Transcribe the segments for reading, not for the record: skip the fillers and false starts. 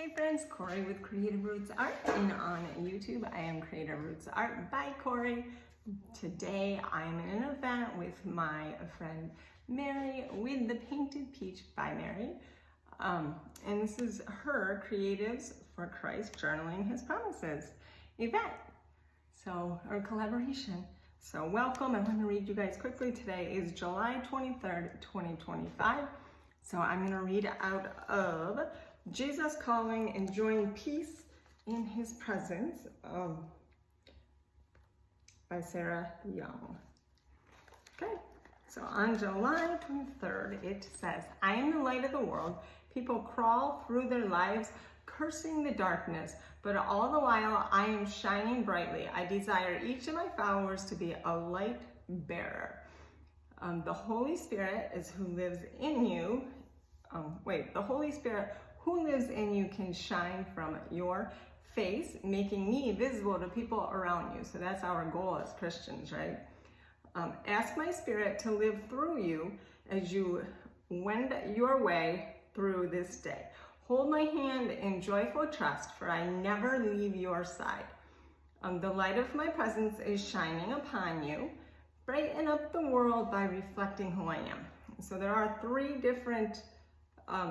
Hi friends, Corey with Creative Roots Art, and on YouTube I am Creative Roots Art by Corey. Today I'm in an event with my friend Mary with the Painted Peach by Mary. And this is her Creatives for Christ Journaling His Promises event, or collaboration. So welcome. I want to read you guys quickly. Today is July 23rd, 2025. So I'm going to read out of Jesus Calling, Enjoying Peace in His Presence by Sarah Young. Okay, so on July 23rd, it says, I am the light of the world. People crawl through their lives cursing the darkness, but all the while I am shining brightly. I desire each of my followers to be a light bearer. The Holy Spirit is who lives in you. The Holy Spirit who lives in you can shine from your face, making me visible to people around you. So that's our goal as Christians, right? Ask my Spirit to live through you as you wend your way through this day. Hold my hand in joyful trust, for I never leave your side. The light of my presence is shining upon you. Brighten up the world by reflecting who I am. So there are three different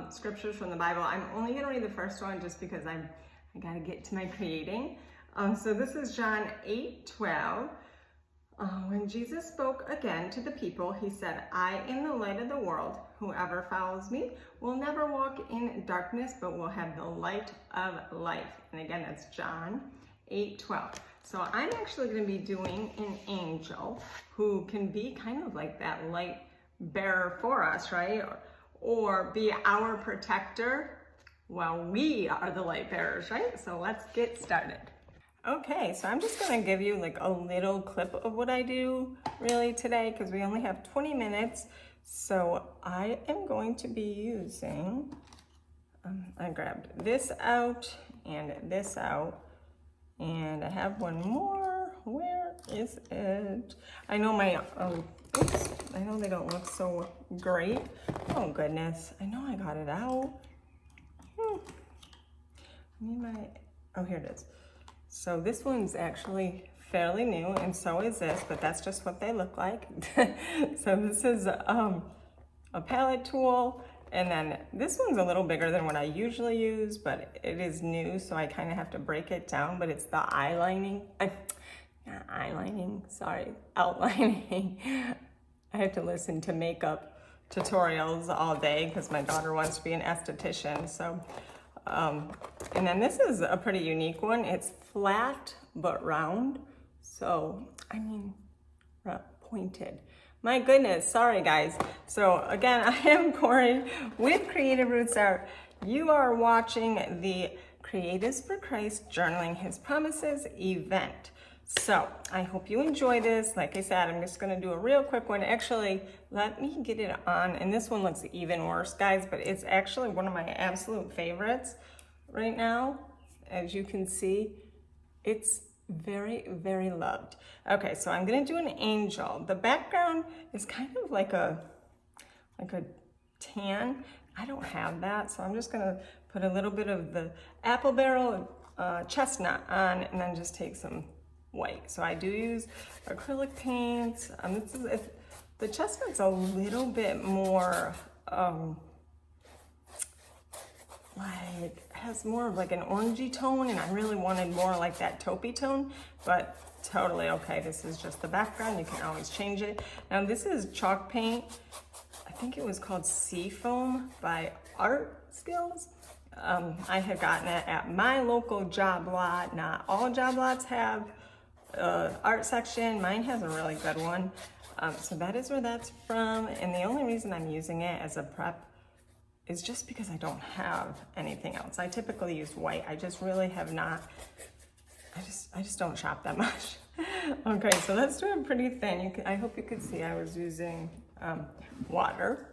scriptures from the Bible. I'm only going to read the first one just because I got to get to my creating. So this is John 8:12. When Jesus spoke again to the people, he said, I am the light of the world. Whoever follows me will never walk in darkness, but will have the light of life. And again, that's John 8:12. So I'm actually going to be doing an angel who can be kind of like that light bearer for us, right? Or be our protector while we are the light bearers, right? So let's get started. Okay, so I'm just gonna give you like a little clip of what I do really today because we only have 20 minutes. So I am going to be using, I grabbed this out and this out, and I have one more. Where is it? I know I know they don't look so great. Oh goodness, I know I got it out. Here it is. So this one's actually fairly new, and so is this, but that's just what they look like. So this is a palette tool, and then this one's a little bigger than what I usually use, but it is new, so I kind of have to break it down, but it's the outlining. I have to listen to makeup tutorials all day because my daughter wants to be an esthetician. So, and then this is a pretty unique one. It's flat but round. So, pointed. My goodness, sorry guys. So again, I am Corey with Creative Roots Art. You are watching the Creatives for Christ Journaling His Promises event. So I hope you enjoy this. Like I said, I'm just gonna do a real quick one. Actually, let me get it on. And this one looks even worse, guys, but it's actually one of my absolute favorites right now. As you can see, it's very, very loved. Okay, so I'm gonna do an angel. The background is kind of like a tan. I don't have that, so I'm just gonna put a little bit of the apple barrel chestnut on, and then just take some white. So I do use acrylic paints. The chestnut's a little bit more has more of like an orangey tone, and I really wanted more like that taupey tone, but totally okay. This is just the background. You can always change it. Now this is chalk paint. I think it was called Seafoam by Art Skills. I had gotten it at my local job lot. Not all job lots have art section. Mine has a really good one. So that is where that's from. And the only reason I'm using it as a prep is just because I don't have anything else. I typically use white. I just really have not. I just don't shop that much. Okay, so let's do it pretty thin. I hope you could see I was using water.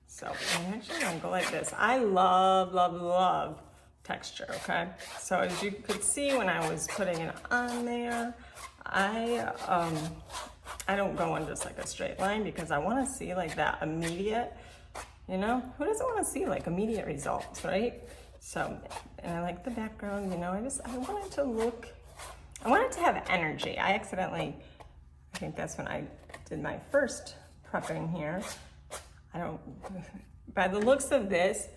So I'm actually gonna go like this. I love, love, love texture, okay? So as you could see when I was putting it on there, I don't go in just like a straight line because I wanna see like that immediate, who doesn't wanna see like immediate results, right? So, and I like the background, you know, I wanted to look, I wanted to have energy. I think that's when I did my first prepping here. By the looks of this,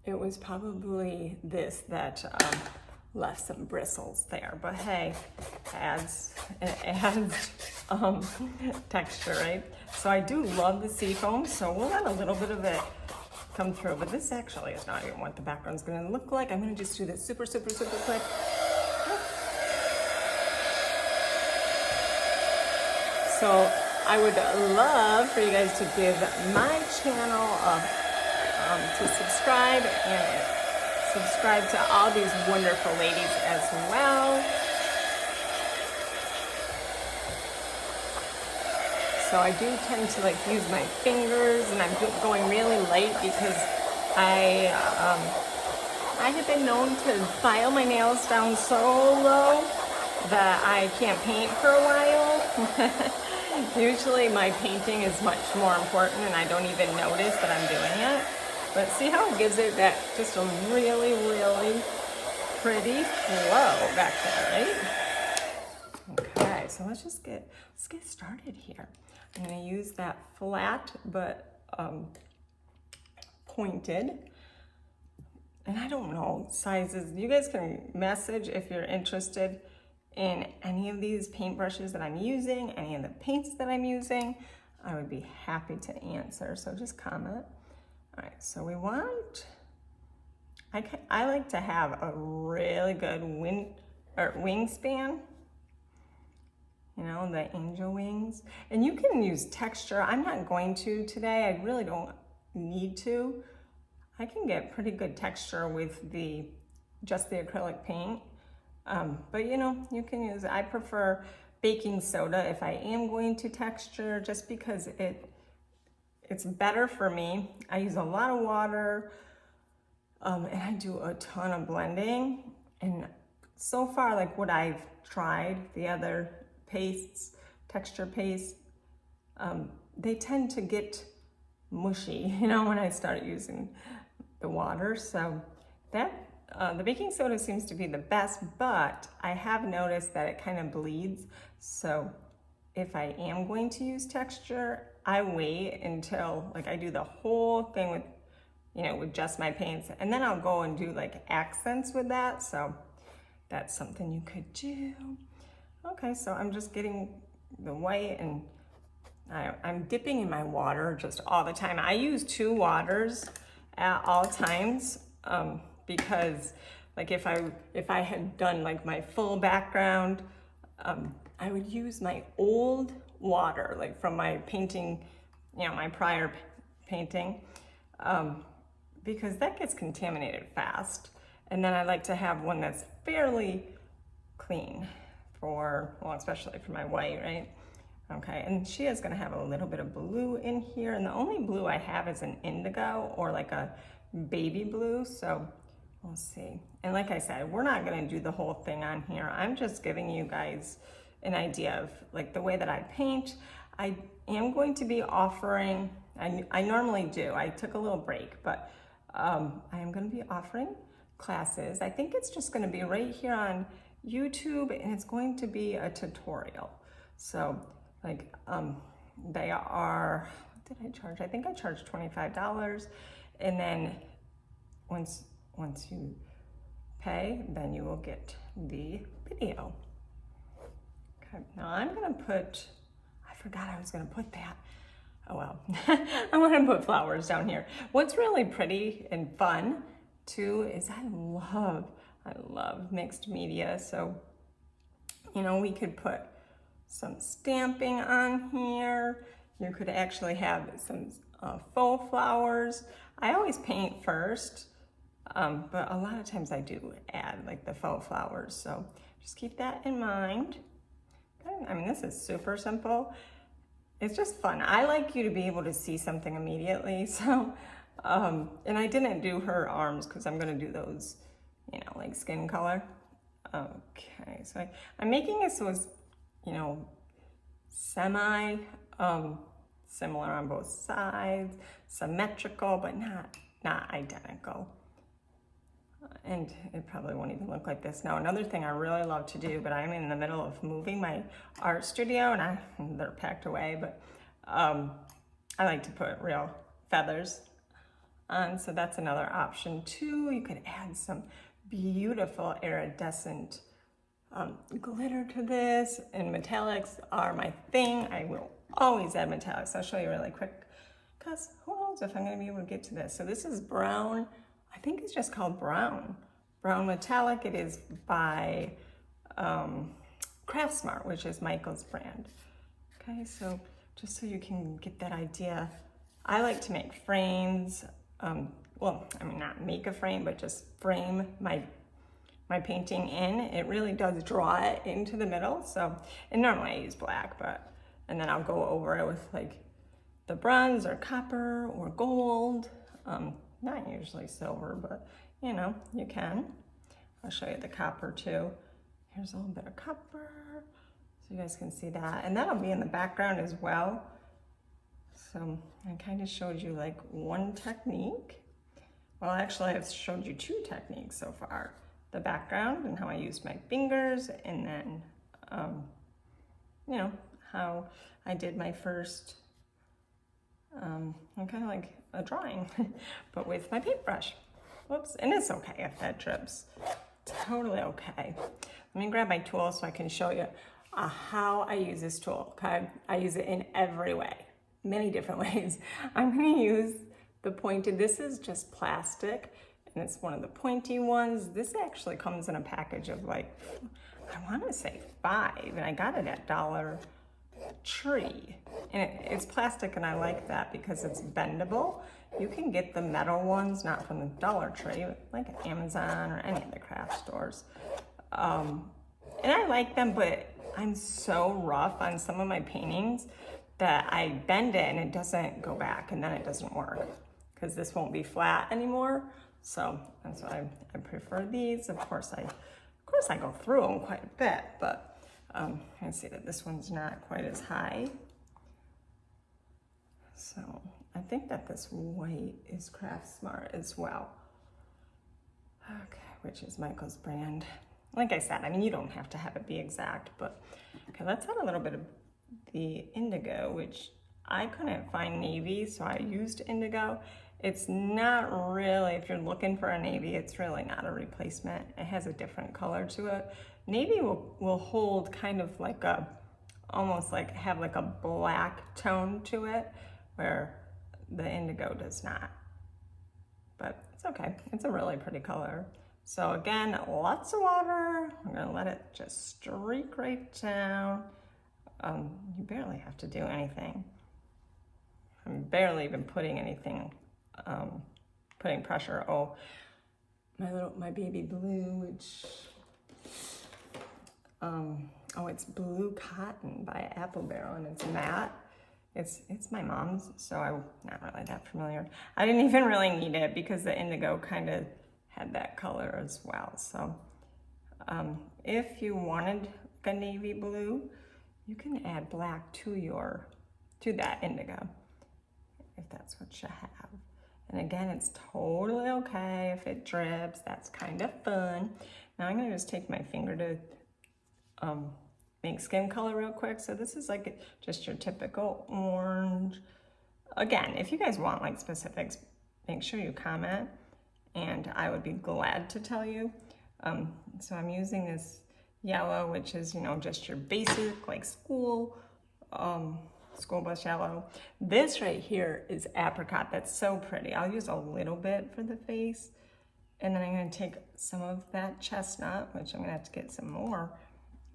it was probably this that left some bristles there, but hey, it adds texture, right? So I do love the seafoam, so we'll let a little bit of it come through, but this actually is not even what the background's gonna look like. I'm gonna just do this super, super, super quick. So I would love for you guys to give my channel to subscribe and subscribe to all these wonderful ladies as well. So I do tend to like use my fingers, and I'm going really light because I have been known to file my nails down so low that I can't paint for a while. Usually my painting is much more important and I don't even notice that I'm doing it. But see how it gives it that just a really, really pretty flow back there, right? Okay, so let's get started here. I'm gonna use that flat but pointed. And I don't know sizes. You guys can message if you're interested in any of these paintbrushes that I'm using, any of the paints that I'm using. I would be happy to answer, so just comment. All right, so we want, I like to have a really good wingspan, you know, the angel wings. And you can use texture. I'm not going to today. I really don't need to. I can get pretty good texture with just the acrylic paint. But you know, you can use, I prefer baking soda if I am going to texture, just because it's better for me. I use a lot of water, and I do a ton of blending. And so far, like what I've tried, the other pastes, texture pastes, they tend to get mushy, you know, when I start using the water. So that, the baking soda seems to be the best, but I have noticed that it kind of bleeds. So if I am going to use texture, I wait until like I do the whole thing with, you know, with just my paints, and then I'll go and do like accents with that. So that's something you could do. Okay, so I'm just getting the white, and I'm dipping in my water just all the time. I use 2 waters at all times, because like if I had done like my full background, I would use my old water, like from my painting, you know, my prior painting, because that gets contaminated fast. And then I like to have one that's fairly clean for, well, especially for my white, right? Okay, and she is gonna have a little bit of blue in here, and the only blue I have is an indigo or like a baby blue, so we'll see. And like I said, we're not gonna do the whole thing on here. I'm just giving you guys an idea of like the way that I paint. I am going to be offering, I normally do, I took a little break, but I am gonna be offering classes. I think it's just gonna be right here on YouTube, and it's going to be a tutorial. So like, they are, what did I charge? I think I charged $25. And then once you pay, then you will get the video. Okay, now I'm gonna put, I forgot I was gonna put that. Oh well, I'm gonna put flowers down here. What's really pretty and fun too is I love mixed media. So, you know, we could put some stamping on here. You could actually have some faux flowers. I always paint first, but a lot of times I do add like the faux flowers. So just keep that in mind. Okay. I mean, this is super simple. It's just fun. I like you to be able to see something immediately. So, and I didn't do her arms because I'm gonna do those, you know, like skin color. Okay, so I'm making it so it's, you know, semi similar on both sides, symmetrical, but not identical. And it probably won't even look like this. Now, another thing I really love to do, but I'm in the middle of moving my art studio and they're packed away, but I like to put real feathers on, so that's another option too. You could add some beautiful iridescent glitter to this, and metallics are my thing. I will always add metallics. I'll show you really quick, because who knows if I'm going to be able to get to this. So this is brown. I think it's just called brown metallic. It is by Craftsmart, which is Michael's brand. Okay, so just so you can get that idea, I like to make frames. Well, I mean, not make a frame, but just frame my painting in. It really does draw it into the middle. So, and normally I use black, and then I'll go over it with like the bronze or copper or gold. Not usually silver, but you know, you can. I'll show you the copper too. Here's a little bit of copper, so you guys can see that. And that'll be in the background as well. So I kind of showed you like one technique. Well, actually I've showed you two techniques so far. The background and how I used my fingers, and then, you know, how I did my first, kind of like a drawing, but with my paintbrush. Whoops, and it's okay if that drips. Totally okay. Let me grab my tool so I can show you how I use this tool, okay? I use it in every way, many different ways. I'm gonna use the pointed, this is just plastic, and it's one of the pointy ones. This actually comes in a package of like, I wanna say 5, and I got it at Dollar Tree. And it's plastic, and I like that because it's bendable. You can get the metal ones, not from the Dollar Tree, but like Amazon or any of the craft stores. And I like them, but I'm so rough on some of my paintings that I bend it and it doesn't go back, and then it doesn't work because this won't be flat anymore. So that's why I prefer these. Of course I go through them quite a bit, but I can see that this one's not quite as high. So I think that this white is Craftsmart as well. Okay, which is Michael's brand. Like I said, I mean, you don't have to have it be exact, but okay, let's add a little bit of the indigo, which I couldn't find navy, so I used indigo. It's not really, if you're looking for a navy, it's really not a replacement. It has a different color to it. Navy will hold kind of like a, almost like have like a black tone to it, where the indigo does not. But it's okay, it's a really pretty color. So again, lots of water. I'm gonna let it just streak right down. You barely have to do anything. I'm barely even putting anything, putting pressure. Oh, my baby blue, which, oh, it's Blue Cotton by Apple Barrel, and it's matte. It's my mom's, so I'm not really that familiar. I didn't even really need it because the indigo kind of had that color as well. So if you wanted a navy blue, you can add black to that indigo, if that's what you have. And again, it's totally okay if it drips. That's kind of fun. Now I'm gonna just take my finger to make skin color real quick. So this is like just your typical orange. Again, if you guys want like specifics, make sure you comment and I would be glad to tell you. So I'm using this yellow, which is, you know, just your basic like school bus yellow. This right here is apricot. That's so pretty. I'll use a little bit for the face. And then I'm gonna take some of that chestnut, which I'm gonna have to get some more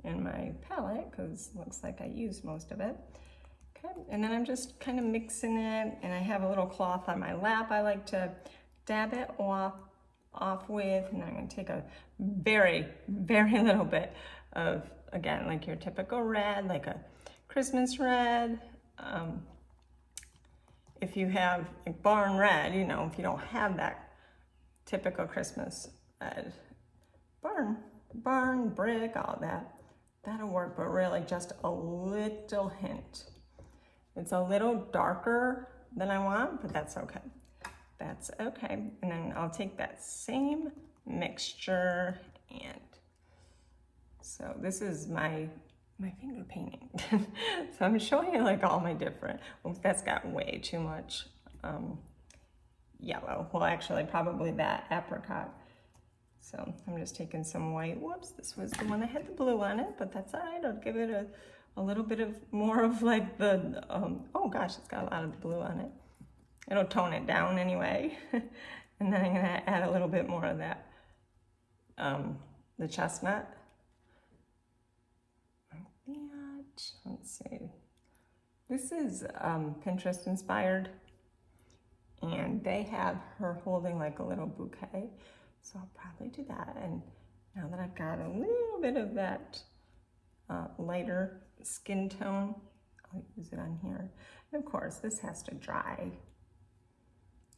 in my palette because it looks like I used most of it. Okay, and then I'm just kind of mixing it, and I have a little cloth on my lap I like to dab it off with, and then I'm gonna take a very, very little bit of, again, like your typical red, like a Christmas red. If you have like barn red, you know, if you don't have that typical Christmas red, barn, brick, all that, that'll work, but really just a little hint. It's a little darker than I want, but that's okay. That's okay. And then I'll take that same mixture. And so this is my finger painting. So I'm showing you like all my different, oops, that's got way too much yellow. Well, actually probably that apricot. So I'm just taking some white. Whoops, this was the one that had the blue on it, but that's all right. I'll give it a little bit of more of like the, oh gosh, it's got a lot of blue on it. It'll tone it down anyway. And then I'm gonna add a little bit more of that, the chestnut. Like that. Let's see. This is Pinterest inspired. And they have her holding like a little bouquet. So I'll probably do that. And now that I've got a little bit of that lighter skin tone, I'll use it on here. And of course, this has to dry.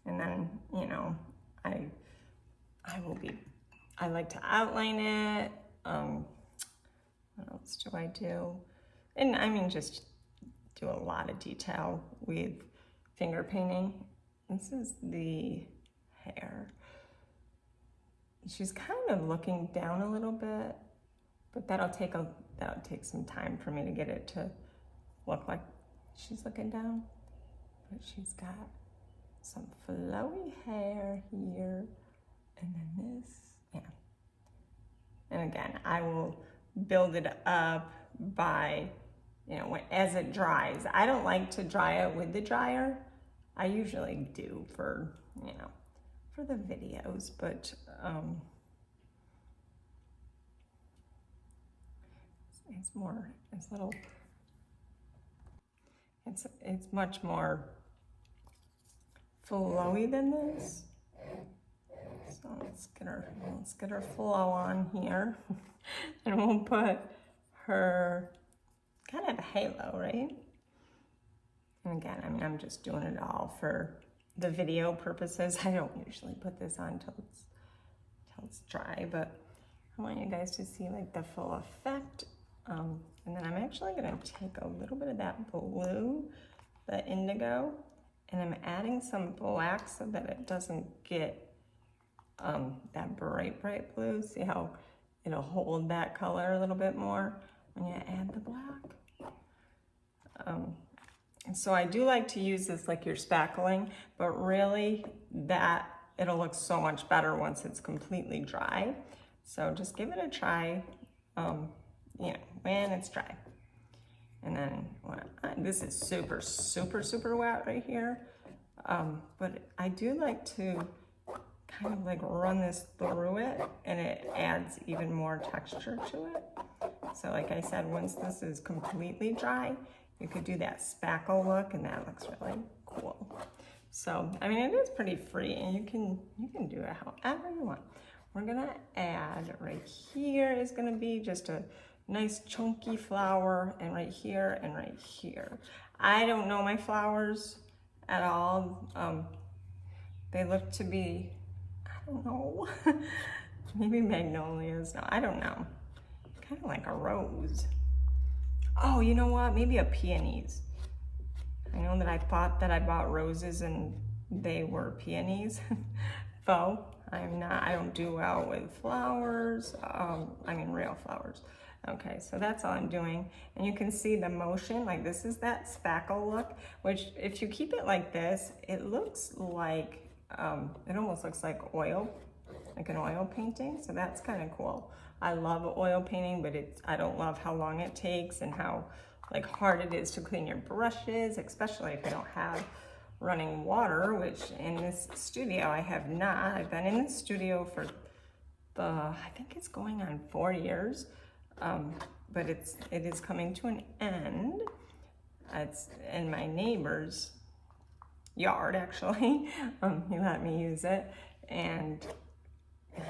And then, you know, I like to outline it. What else do I do? And I mean, just do a lot of detail with finger painting. This is the hair. She's kind of looking down a little bit, but that'll take some time for me to get it to look like she's looking down. But she's got some flowy hair here, and then this, yeah. And again, I will build it up by, you know, as it dries. I don't like to dry it with the dryer. I usually do for, you know, for the videos, but it's more, it's little, it's much more flowy than this. So let's get her flow on here. And we'll put her kind of a halo, right? And again, I mean, I'm just doing it all for the video purposes. I don't usually put this on till it's dry, but I want you guys to see like the full effect. And then I'm actually gonna take a little bit of that blue, the indigo, and I'm adding some black so that it doesn't get that bright blue. See how it'll hold that color a little bit more when you add the black. And so I do like to use this like you're spackling, but really that it'll look so much better once it's completely dry. So just give it a try, you know, when it's dry. And then this is super wet right here. But I do like to kind of like run this through it, and it adds even more texture to it. So like I said, once this is completely dry, you could do that spackle look, and that looks really cool. So, I mean, it is pretty free, and you can do it however you want. We're gonna add, right here is gonna be just a nice chunky flower, and right here and right here. I don't know my flowers at all. They look to be, I don't know, maybe magnolias, no, I don't know. Kind of like a rose. Oh, you know what, maybe a peonies. I know that I thought that I bought roses and they were peonies. Faux, I don't do well with flowers, I mean real flowers. Okay, so that's all I'm doing. And you can see the motion, like this is that spackle look, which if you keep it like this, it looks like, it almost looks like oil, like an oil painting. So that's kind of cool. I love oil painting, but I don't love how long it takes and how like hard it is to clean your brushes, especially if you don't have running water, which in this studio I have not. I've been in the studio for I think it's going on 4 years. But it is coming to an end. It's in my neighbor's yard, actually. He let me use it, and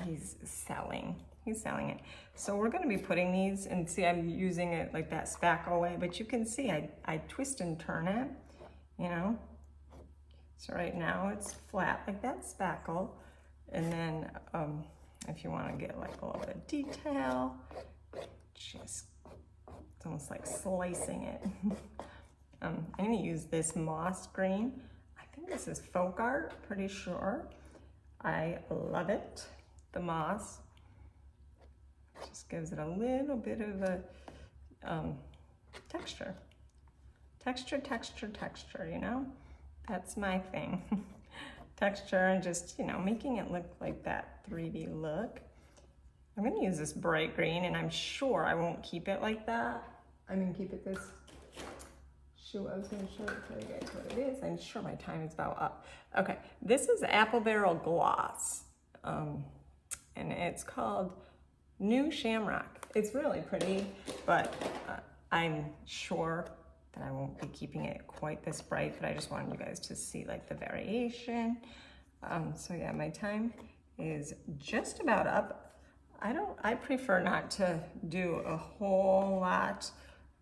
he's selling it. So we're gonna be putting these, and see, I'm using it like that spackle way, but you can see I twist and turn it, you know? So right now it's flat like that spackle, and then if you wanna get like a little bit of detail, it's almost like slicing it. I'm gonna use this moss green. I think this is Folk Art, pretty sure. I love it. the moss. Just gives it a little bit of a texture. Texture, you know? That's my thing. Texture and just, you know, making it look like that 3D look. I'm gonna use this bright green, and I'm sure I won't keep it like that. I'm gonna keep it this, shoot, I was gonna show you guys what it is. I'm sure my time is about up. Okay, this is Apple Barrel Gloss, and it's called New Shamrock. It's really pretty, but I'm sure that I won't be keeping it quite this bright, but I just wanted you guys to see like the variation. So yeah, my time is just about up. I prefer not to do a whole lot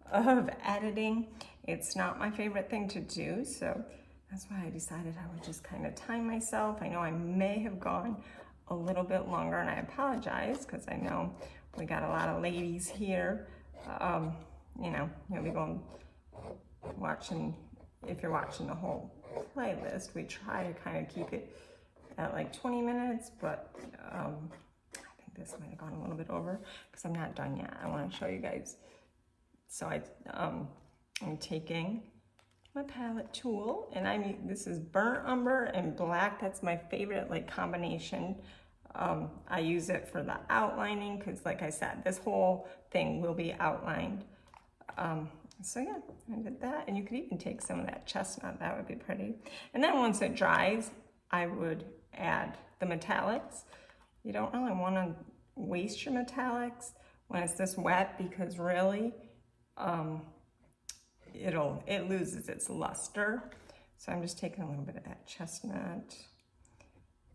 of editing. It's not my favorite thing to do, so that's why I decided I would just kind of time myself. I know I may have gone a little bit longer, and I apologize because I know we got a lot of ladies here. You know, you'll be going watching, if you're watching the whole playlist, we try to kind of keep it at like 20 minutes, but I think this might have gone a little bit over because I'm not done yet. I want to show you guys. So I'm taking my palette tool, and this is burnt umber and black. That's my favorite like combination. I use it for the outlining because, like I said, this whole thing will be outlined. So yeah, I did that, and you could even take some of that chestnut. That would be pretty. And then once it dries, I would add the metallics. You don't really want to waste your metallics when it's this wet, because really, it loses its luster. So I'm just taking a little bit of that chestnut,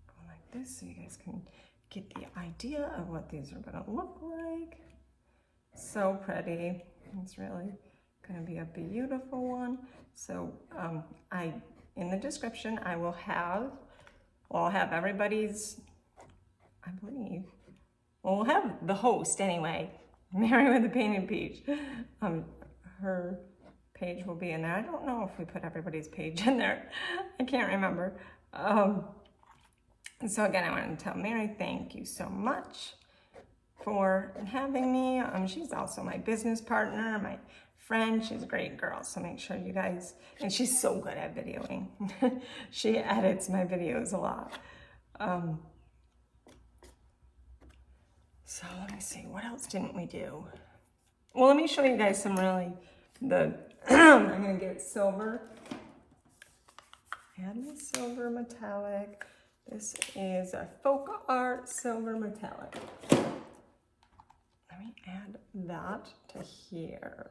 going like this, so you guys can get the idea of what these are gonna look like. So pretty. It's really gonna be a beautiful one. So in the description, I'll have everybody's, I believe, well, we'll have the host anyway, Mary with the Painted Peach. Her page will be in there. I don't know if we put everybody's page in there. I can't remember. So again, I wanted to tell Mary, thank you so much for having me. She's also my business partner, my friend. She's a great girl, so make sure you guys, and she's so good at videoing. She edits my videos a lot. So let me see, what else didn't we do? Well, let me show you guys some really, I'm gonna get silver. Add the silver metallic. This is a Folk Art Silver Metallic. Let me add that to here.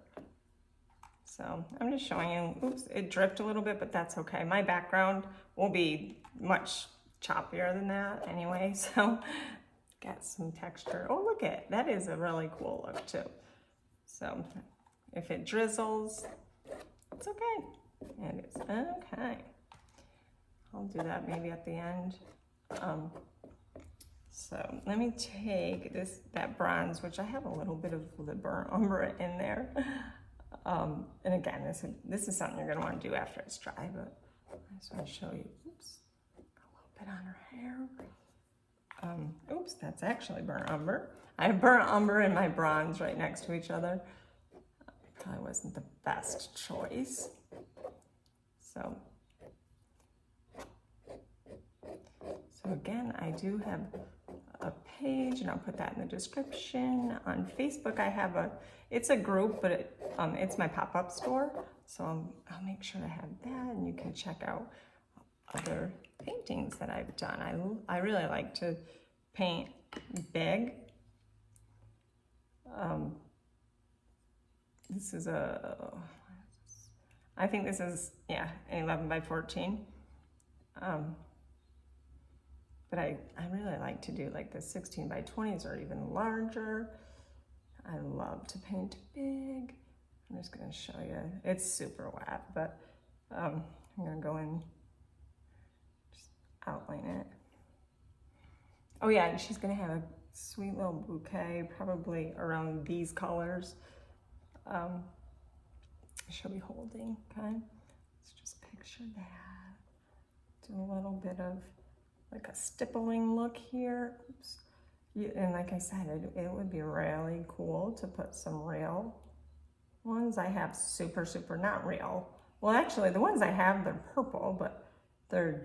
So I'm just showing you, oops, it dripped a little bit, but that's okay. My background will be much choppier than that anyway, so got some texture. Oh, look at that is a really cool look too. So if it drizzles, it's okay. And it's okay. I'll do that maybe at the end. So let me take that bronze, which I have a little bit of the burnt umber in there. And again, this is something you're gonna want to do after it's dry, but I just want to show you. Oops, a little bit on her hair. Oops, that's actually burnt umber. I have burnt umber and my bronze right next to each other. Probably wasn't the best choice. So again, I do have a page, and I'll put that in the description. On Facebook, I have it's a group, but it's my pop-up store. So I'll make sure to have that, and you can check out other paintings that I've done. I really like to paint big. This is I think this is, yeah, an 11 by 14. But I really like to do like the 16 by 20s or even larger. I love to paint big. I'm just gonna show you. It's super wet, but I'm gonna go in, just outline it. Oh yeah, and she's gonna have a sweet little bouquet, probably around these colors. She'll be holding, okay? Let's just picture that. Do a little bit of like a stippling look here. Oops. and like I said, it would be really cool to put some real ones. I have super not real. Well, actually, the ones I have, they're purple, but they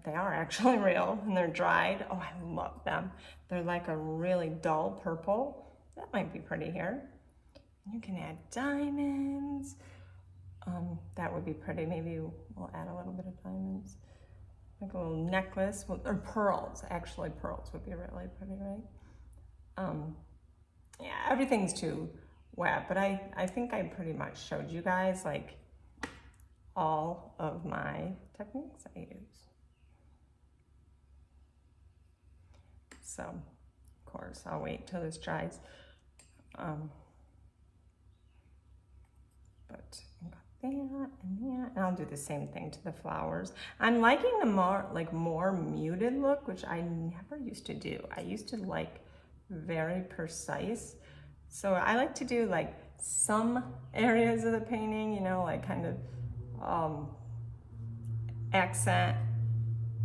are actually real, and they're dried. Oh, I love them. They're like a really dull purple. That might be pretty here. You can add diamonds. That would be pretty. Maybe we'll add a little bit of diamonds. Like a little necklace, or pearls. Actually, pearls would be really pretty, right? Yeah, everything's too wet, but I think I pretty much showed you guys like all of my techniques I use. So, of course, I'll wait till this dries. But I got that and that, and I'll do the same thing to the flowers. I'm liking the more muted look, which I never used to do. I used to like very precise. So I like to do like some areas of the painting, you know, like kind of accent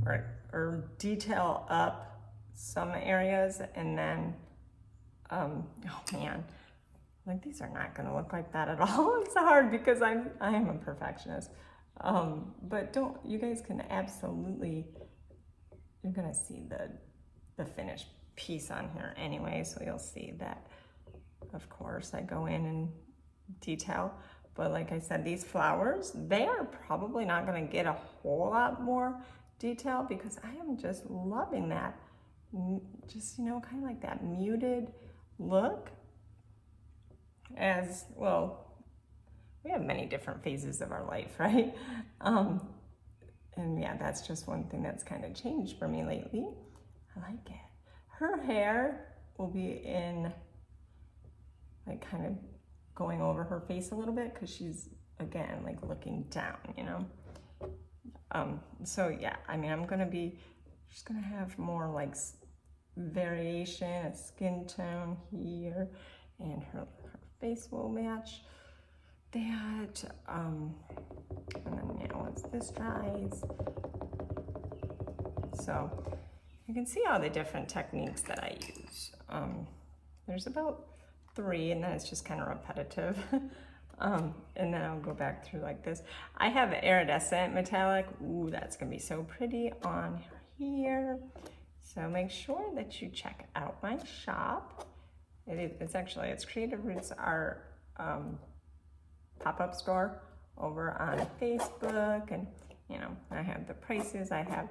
or detail up some areas, and then oh man, like these are not going to look like that at all. It's hard because I am a perfectionist. But you guys can absolutely, you're going to see the finished piece on here anyway, so you'll see that, of course, I go in and detail. But like I said, these flowers, they are probably not going to get a whole lot more detail because I am just loving that, just, you know, kind of like that muted look. As well, we have many different phases of our life, right? And yeah, that's just one thing that's kind of changed for me lately. I like it. Her hair will be in, like, kind of going over her face a little bit because she's, again, like looking down, you know? So yeah, I mean, I'm just gonna have more like variation, a skin tone here, and her face will match that. And then, you know, once this dries, so you can see all the different techniques that I use. There's about 3, and then it's just kind of repetitive. And then I'll go back through like this. I have iridescent metallic. Ooh, that's gonna be so pretty on here. So make sure that you check out my shop. It's Creative Roots Art pop-up store over on Facebook, and you know, I have the prices. I have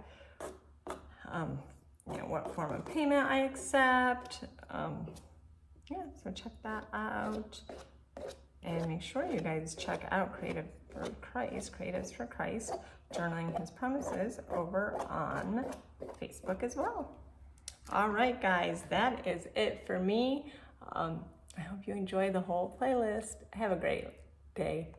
you know, what form of payment I accept. Yeah, so check that out. And make sure you guys check out Creatives for Christ, Journaling His Promises over on Facebook as well. All right, guys, that is it for me. I hope you enjoy the whole playlist. Have a great day.